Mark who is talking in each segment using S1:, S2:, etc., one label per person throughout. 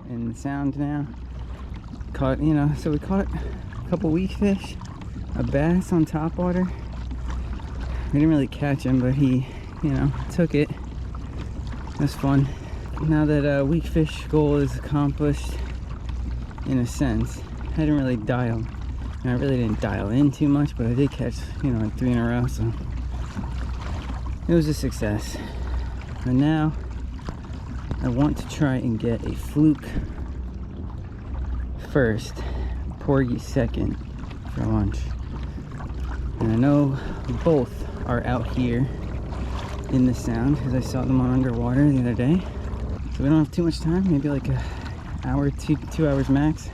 S1: in the sound now. Caught, you know, so we caught a couple weakfish, a bass on top water. We didn't really catch him, but he, you know, took it. It was fun. Now that weakfish goal is accomplished, in a sense, I didn't really dial. And I really didn't dial in too much, but I did catch, you know, like 3 in a row, so it was a success. And now I want to try and get a fluke first, porgy second for lunch. And I know both are out here in the sound because I saw them on underwater the other day. So we don't have too much time, maybe like an hour, 2 hours max.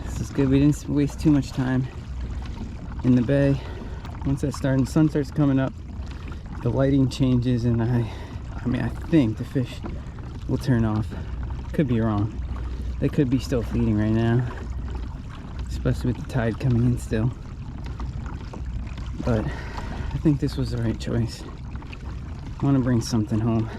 S1: This is good. We didn't waste too much time in the bay. Once that sun starts coming up, the lighting changes, and I mean, I think the fish will turn off. Could be wrong. They could be still feeding right now, especially with the tide coming in still. But I think this was the right choice. I want to bring something home.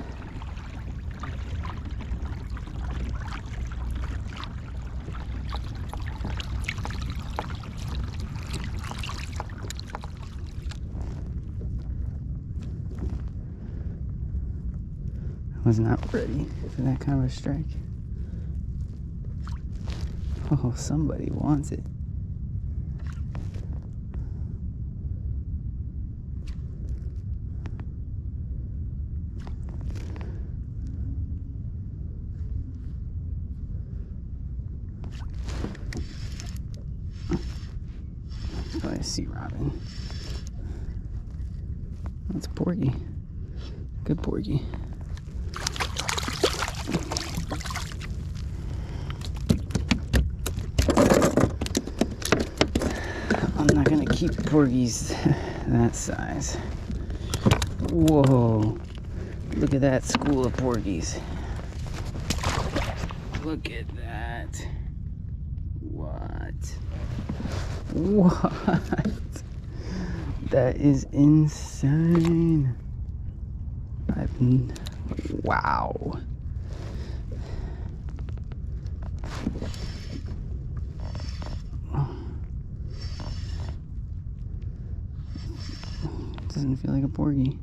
S1: I was not ready for that kind of a strike. Oh, somebody wants it. It's probably a sea robin. That's porgy. Good porgy. I'm not gonna keep porgies that size. Whoa, look at that school of porgies. Look at that. What? That is insane. Wow. Doesn't feel like a porgy.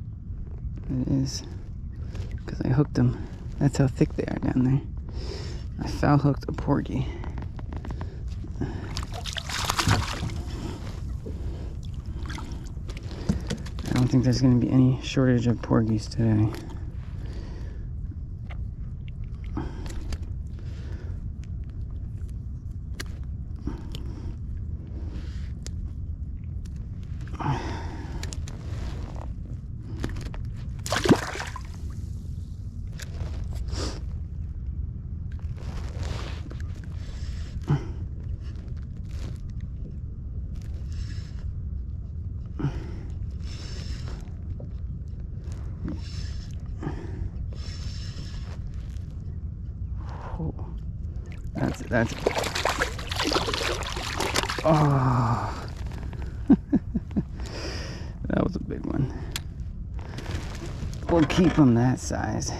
S1: It is, because I hooked them. That's how thick they are down there. I foul hooked a porgy. I don't think there's going to be any shortage of porgies today. That's oh. That was a big one. We'll keep them that size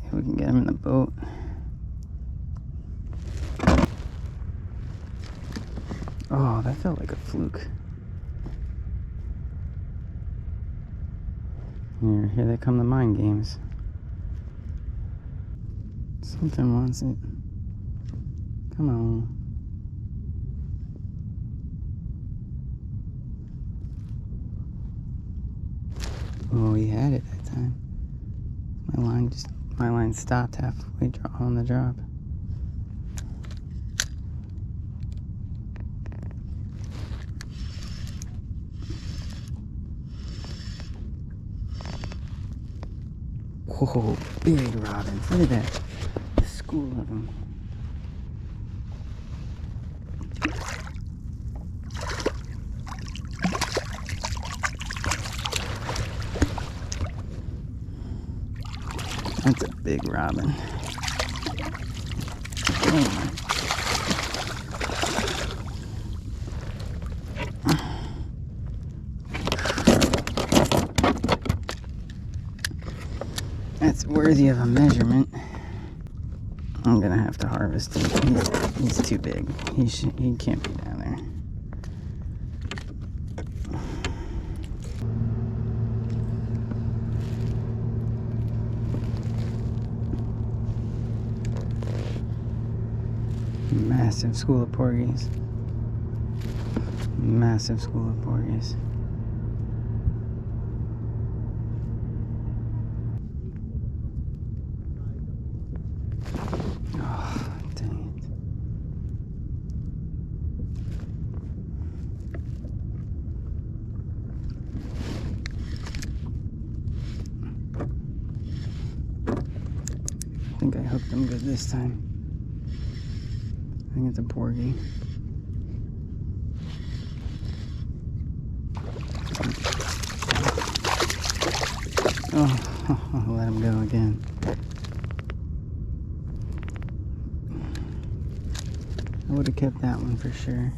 S1: if we can get them in the boat. Oh, that felt like a fluke. Here they come, the mind games. Something wants it. Come on. Oh, he had it that time. My line stopped halfway on the drop. Whoa, big robins. Look at that. A school of them. That's a big robin. Oh. That's worthy of a measurement. I'm gonna have to harvest him. He's too big. He can't be down there. Massive school of porgies. Massive school of porgies. Oh, dang it. I think I hooked him good this time. I think it's a porgy. Oh, I'll let him go again. I would have kept that one for sure.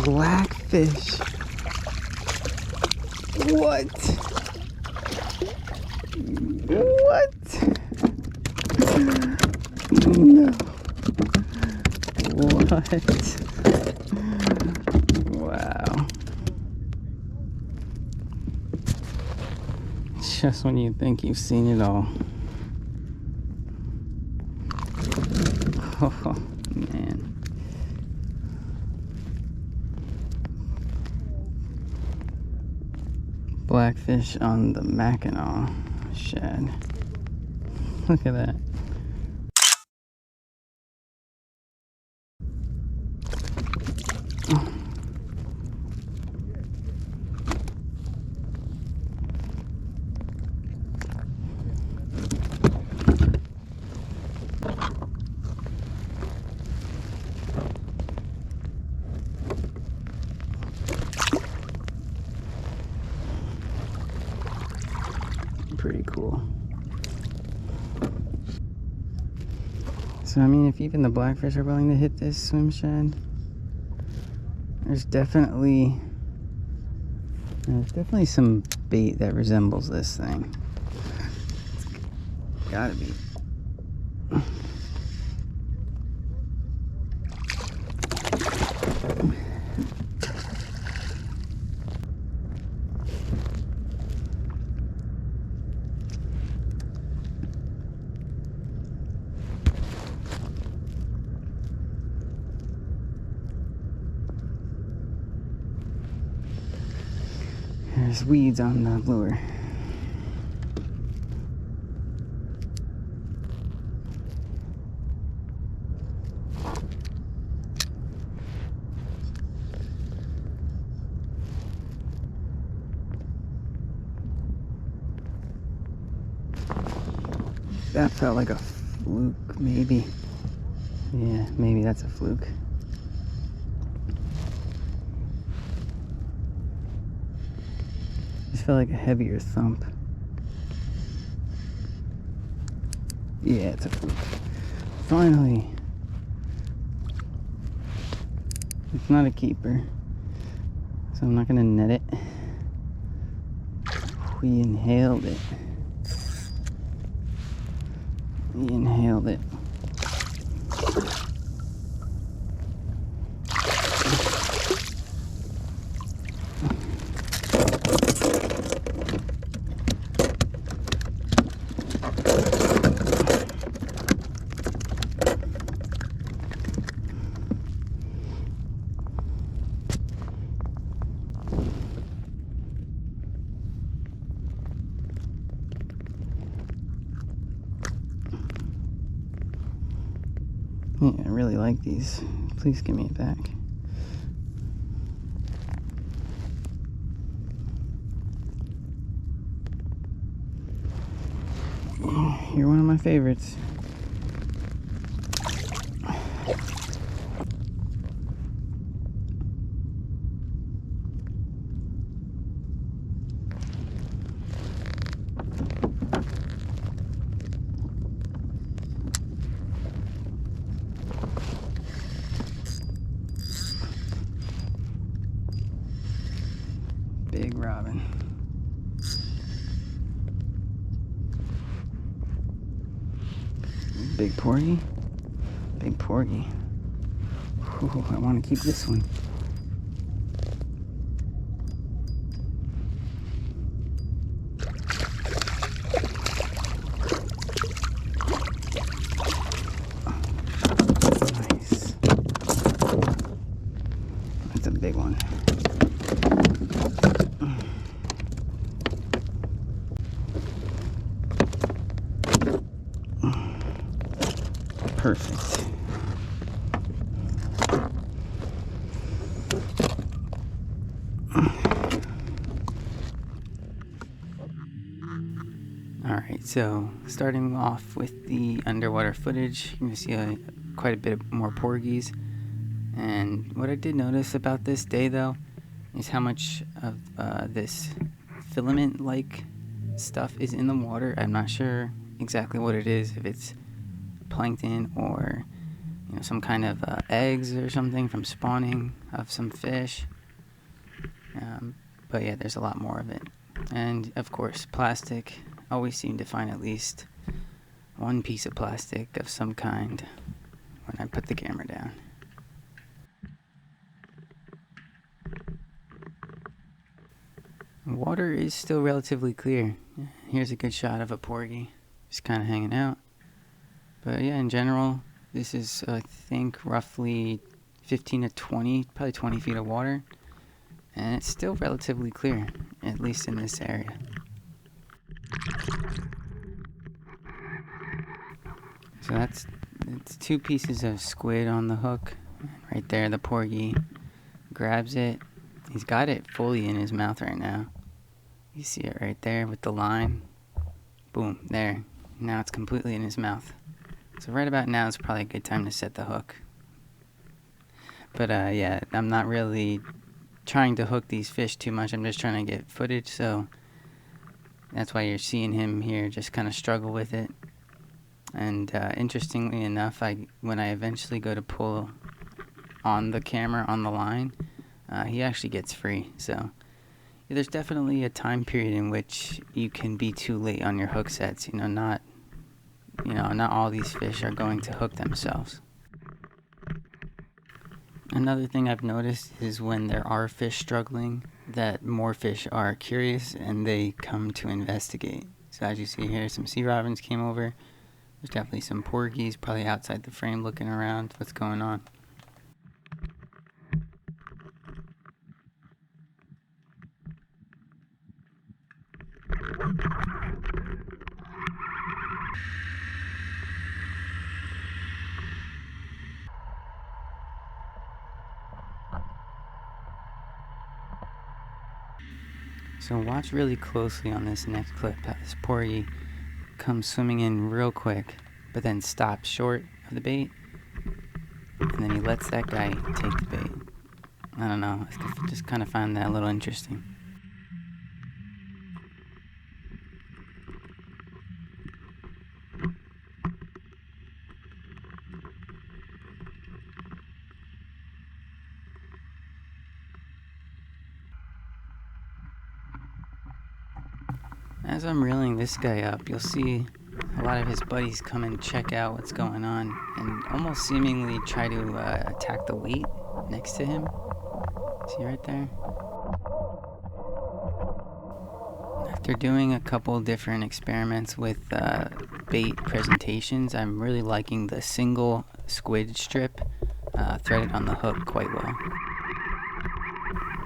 S1: Blackfish. What? What? No. What? Wow. Just when you think you've seen it all. Oh, man. Blackfish on the Mackinac shad. Look at that. Pretty cool. So I mean, if even the blackfish are willing to hit this swim shad, there's definitely some bait that resembles this thing. It's gotta be. There's weeds on the lure. That felt like a fluke, maybe. Yeah, maybe that's a fluke. Just felt like a heavier thump. Yeah, it's a fluke. Finally. It's not a keeper, so I'm not gonna net it. We inhaled it. We inhaled it. Yeah, I really like these. Please give me it back. You're one of my favorites. big porgy. Big porgy. Ooh, I want to keep this one. Nice. That's a big one. Perfect. Alright, so starting off with the underwater footage, you're going to see quite a bit more porgies. And what I did notice about this day, though, is how much of this filament-like stuff is in the water. I'm not sure exactly what it is, if it's plankton or some kind of eggs or something from spawning of some fish. But yeah, there's a lot more of it. And of course, plastic. Always seem to find at least one piece of plastic of some kind when I put the camera down. Water is still relatively clear. Here's a good shot of a porgy just kind of hanging out. But yeah, in general, this is, I think, roughly 15 to 20, probably 20 feet of water. And it's still relatively clear, at least in this area. So it's 2 pieces of squid on the hook. Right there, the porgy grabs it. He's got it fully in his mouth right now. You see it right there with the line. Boom, there. Now it's completely in his mouth. So right about now is probably a good time to set the hook. But yeah, I'm not really trying to hook these fish too much. I'm just trying to get footage, so that's why you're seeing him here just kind of struggle with it. And interestingly enough, when I eventually go to pull on the camera on the line, he actually gets free. So there's definitely a time period in which you can be too late on your hook sets. Not all these fish are going to hook themselves. Another thing I've noticed is when there are fish struggling, that more fish are curious and they come to investigate. So as you see here, some sea robins came over. There's definitely some porgies probably outside the frame looking around what's going on. So watch really closely on this next clip. This porgy comes swimming in real quick, but then stops short of the bait, and then he lets that guy take the bait. I don't know, I just kind of find that a little interesting. As I'm reeling this guy up, you'll see a lot of his buddies come and check out what's going on and almost seemingly try to attack the weight next to him. See right there? After doing a couple different experiments with bait presentations, I'm really liking the single squid strip threaded on the hook quite well.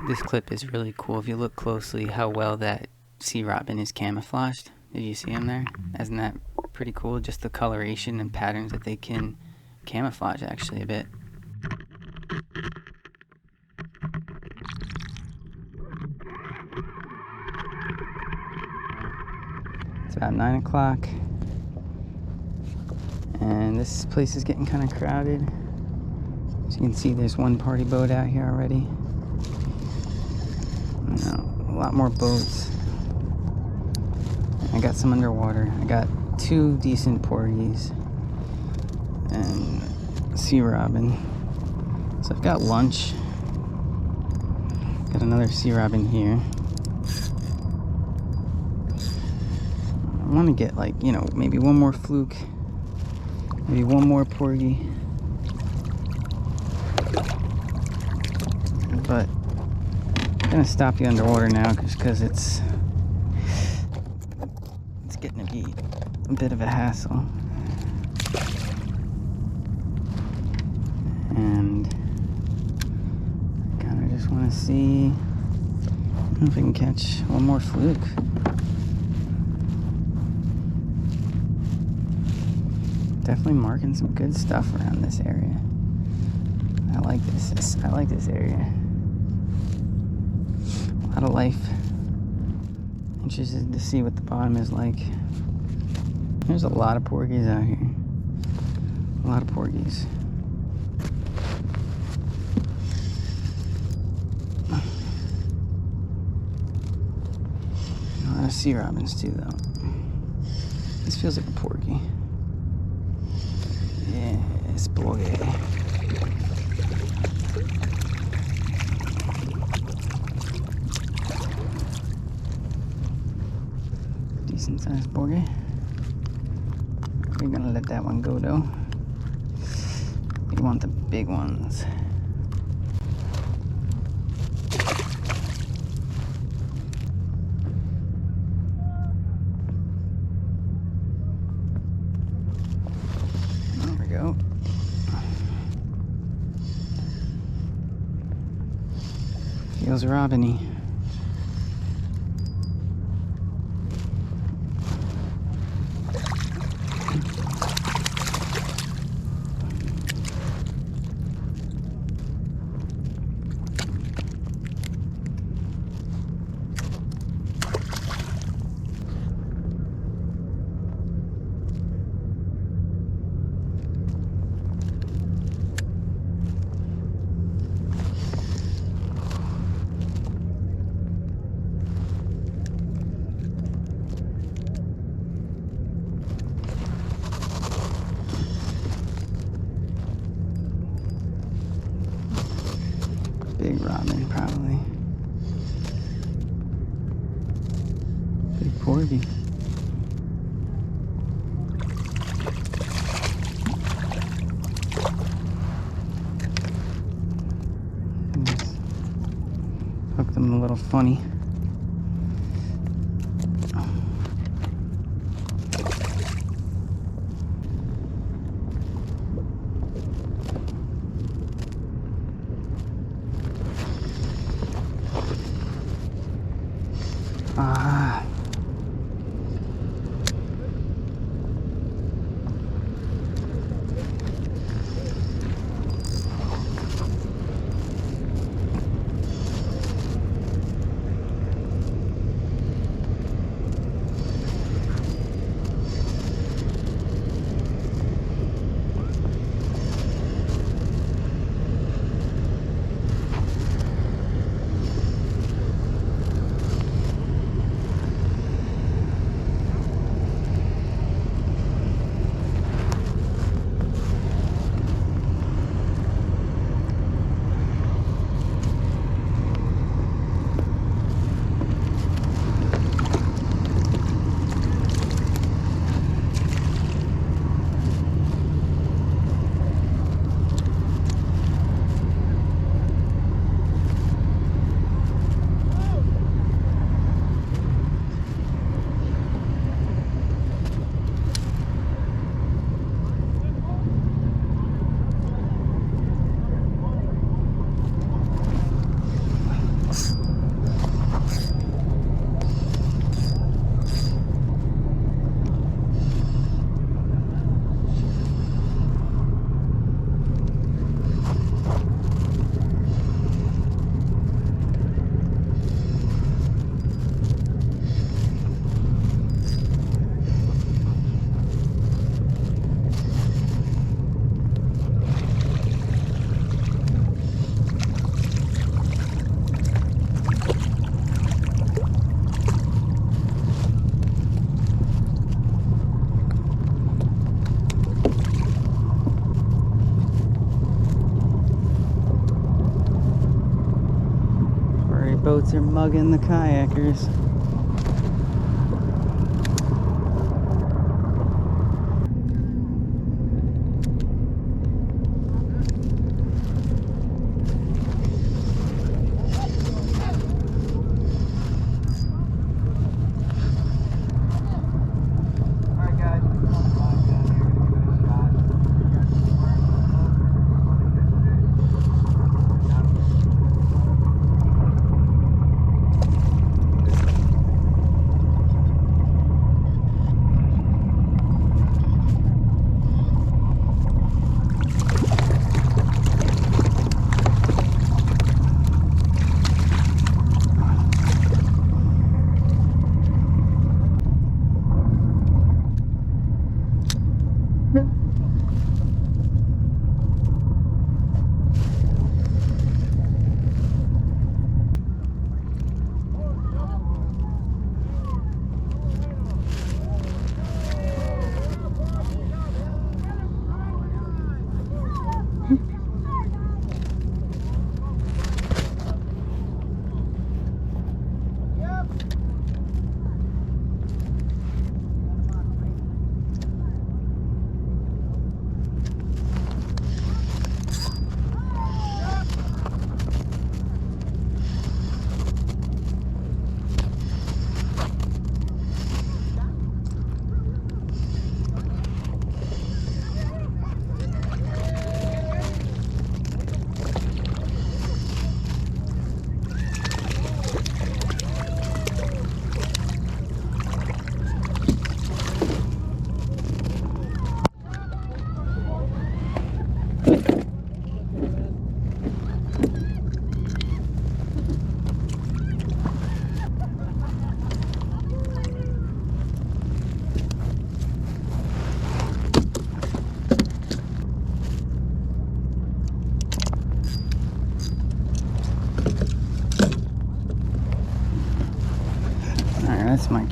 S1: This clip is really cool if you look closely how well that sea robin is camouflaged. Did you see him there? Isn't that pretty cool? Just the coloration and patterns that they can camouflage actually a bit. It's about 9 o'clock and this place is getting kind of crowded. As you can see, there's one party boat out here already. A lot more boats. I got some underwater. I got 2 decent porgies and sea robin. So I've got lunch. Got another sea robin here. I want to get maybe one more fluke. Maybe one more porgy. But I'm gonna stop you underwater now just because it's getting to be a bit of a hassle. And I kind of just want to see if I can catch one more fluke. Definitely marking some good stuff around this area. I like this. I like this area. A lot of life. Interested to see what the bottom is like. There's a lot of porgies out here. A lot of porgies. A lot of sea robins too, though. This feels like a porgy. Yes, porgy. Decent sized porgy. We're gonna let that one go though. We want the big ones. There we go. Feels robin-y. Big robin, probably. Big porgy. Just hooked them a little funny. Ah. Boats are mugging the kayakers.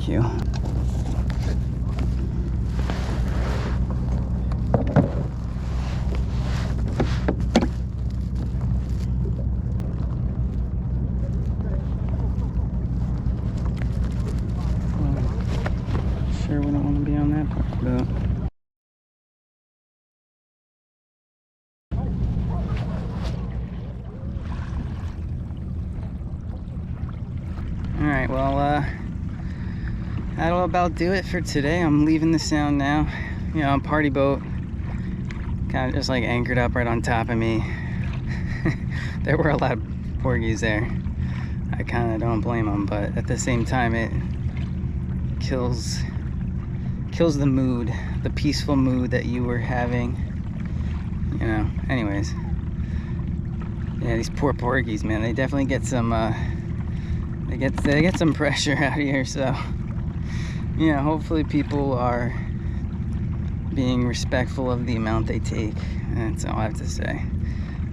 S1: barbecue. Sure, we don't want to be on that part though. Alright, well, that'll about do it for today. I'm leaving the sound now. You know, party boat kind of just like anchored up right on top of me. There were a lot of porgies there. I kind of don't blame them, but at the same time, it kills the mood, the peaceful mood that you were having. You know, anyways. Yeah, these poor porgies, man, they definitely get some, they get some pressure out here, so, you know, hopefully people are being respectful of the amount they take. That's all I have to say.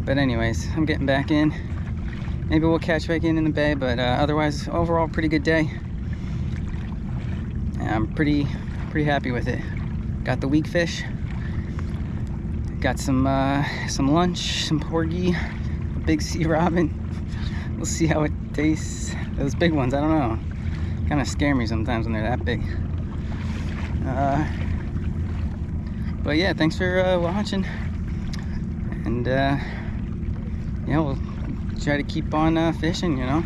S1: But anyways, I'm getting back in. Maybe we'll catch back in the bay, but otherwise, overall, pretty good day. And I'm pretty happy with it. Got the weakfish. Got some lunch, some porgy, a big sea robin. We'll see how it tastes. Those big ones, I don't know. Kind of scare me sometimes when they're that big. But yeah, thanks for watching. And yeah, we'll try to keep on fishing, you know.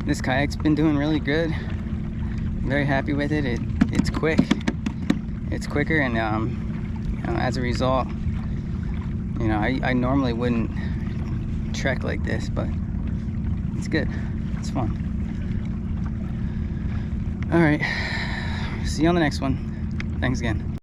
S1: This kayak's been doing really good. I'm very happy with it. It's quick. It's quicker, and you know, as a result, you know, I normally wouldn't trek like this, but it's good. It's fun. All right. See you on the next one. Thanks again.